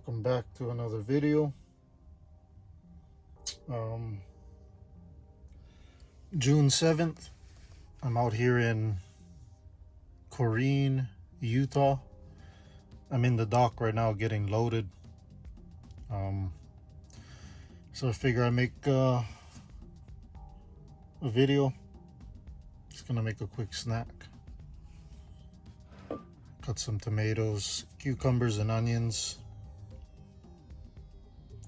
Welcome back to another video. June 7th, I'm out here in Corrine, Utah. I'm in the dock right now getting loaded. So I figure I make a video. Just gonna make a quick snack. Cut some tomatoes, cucumbers, and onions.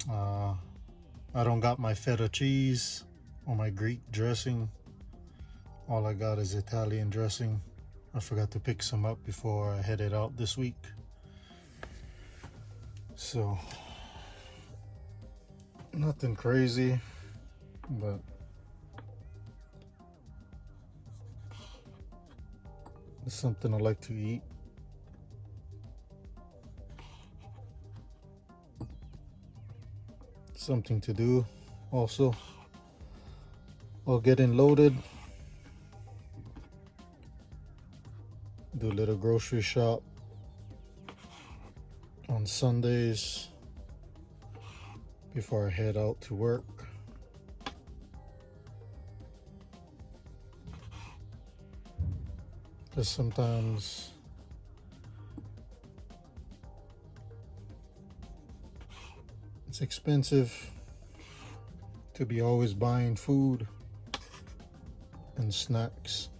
I don't got my feta cheese or my Greek dressing. All I got is Italian dressing. I forgot to pick some up before I headed out this week. So, nothing crazy, but it's something I like to eat. Something to do also while getting loaded. Do a little grocery shop on Sundays before I head out to work. Because sometimes it's expensive to be always buying food and snacks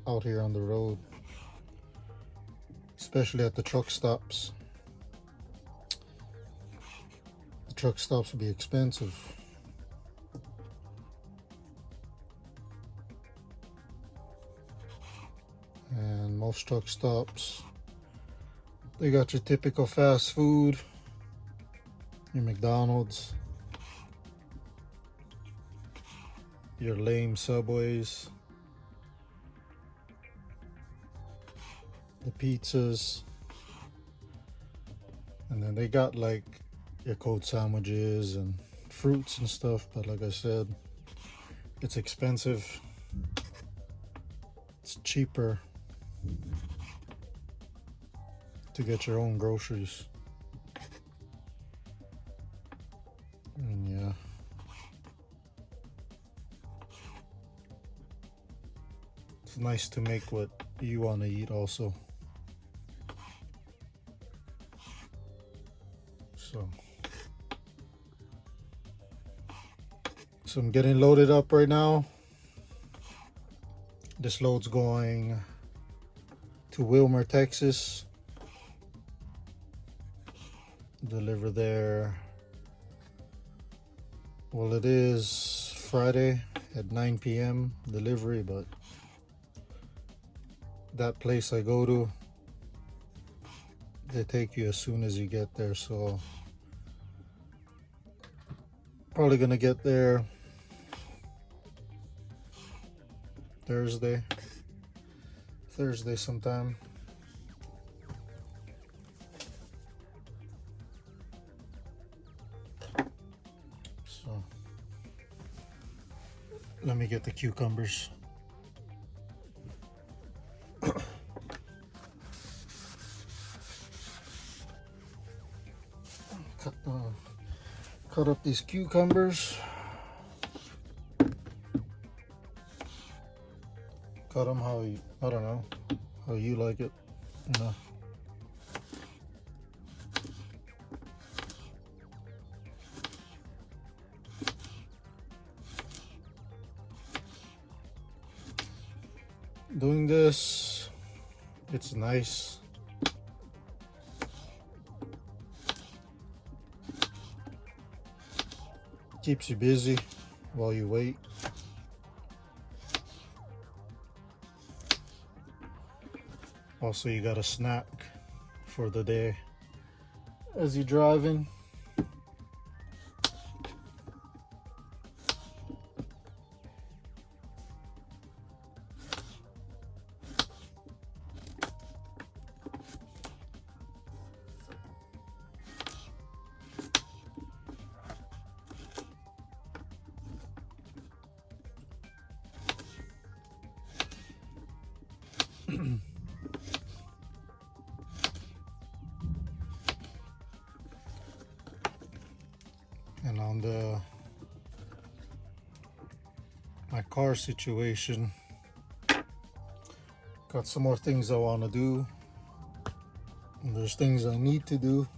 out here on the road, especially at the truck stops. The truck stops will be expensive. And most truck stops, they got your typical fast food, your McDonald's, your lame Subways, the pizzas, and then they got like your cold sandwiches and fruits and stuff. But like I said, it's expensive. It's cheaper to get your own groceries. And yeah, it's nice to make what you want to eat also. So I'm getting loaded up right now. This load's going to Wilmer, Texas. Deliver there. Well, it is Friday at 9 p.m. delivery, but that place I go to, they take you as soon as you get there. So probably gonna get there Thursday sometime. So let me get the cucumbers. Cut up these cucumbers. Cut them how you, I don't know, how you like it, you know. Doing this, it's nice. Keeps you busy while you wait. Also, you got a snack for the day as you're driving. car situation. Got some more things I want to do. And there's things I need to do.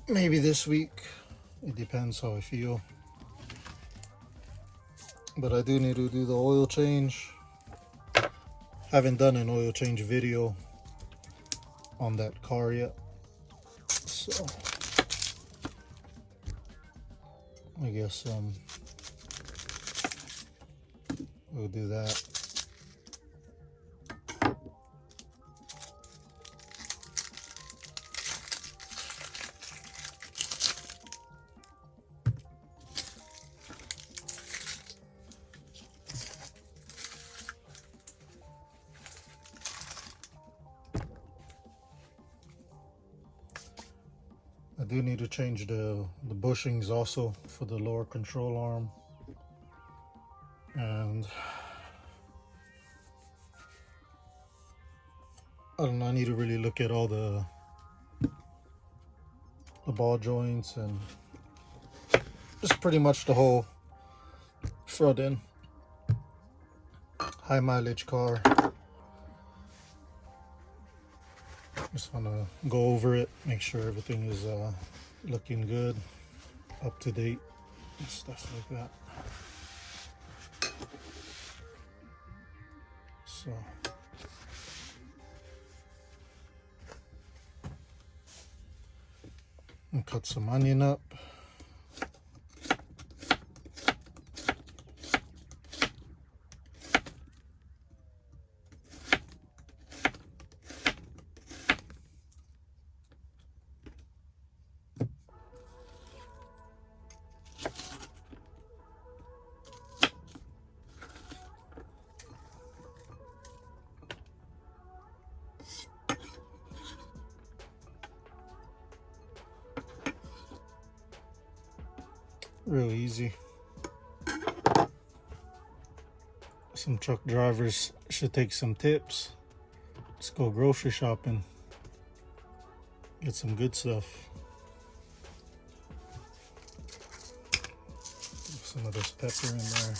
Maybe this week. It depends how I feel. But I do need to do the oil change. Haven't done an oil change video on that car yet. So I guess we'll do that. I do need to change the bushings also for the lower control arm. And I don't know, I need to really look at all the ball joints and just pretty much the whole front end. High mileage car. Just want to go over it, make sure everything is looking good, up to date, and stuff like that. So and cut some onion up. Real easy. Some truck drivers should take some tips. Just go grocery shopping. Get some good stuff. Put some of this pepper in there.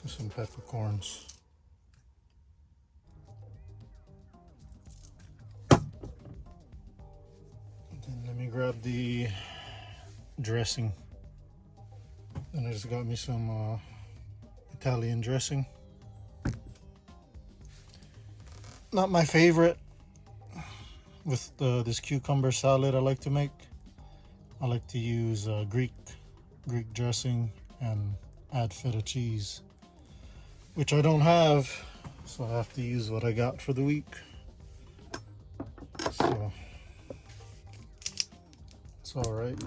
Some peppercorns. Then let me grab the dressing. And I just got me some Italian dressing. Not my favorite with this cucumber salad I like to make. I like to use Greek dressing and add feta cheese, which I don't have, so I have to use what I got for the week. So it's all right.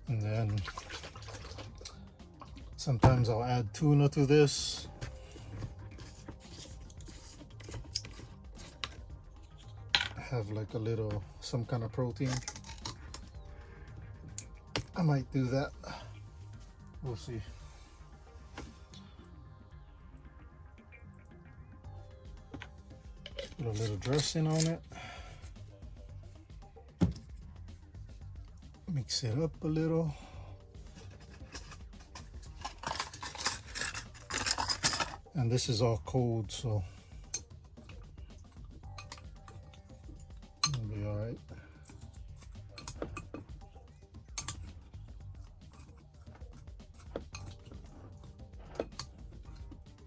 And then sometimes I'll add tuna to this. Have like a little, some kind of protein. I might do that. We'll see. Put a little dressing on it. Mix it up a little. And this is all cold, so it'll be all right.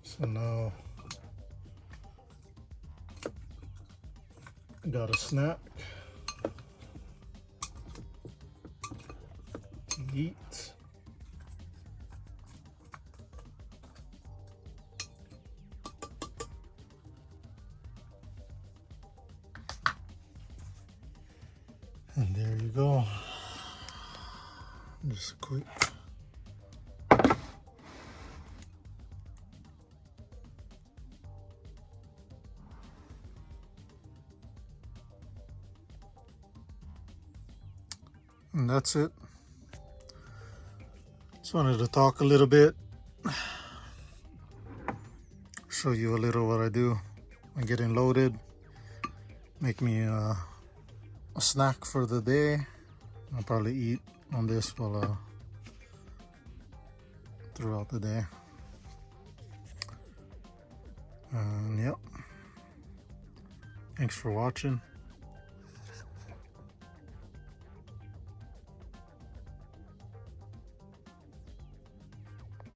So now got a snack to eat. And there you go. Just quick. And that's it. Just wanted to talk a little bit, show you a little what I do. I'm getting loaded, make me a snack for the day. I'll probably eat on this while throughout the day. And yep, thanks for watching.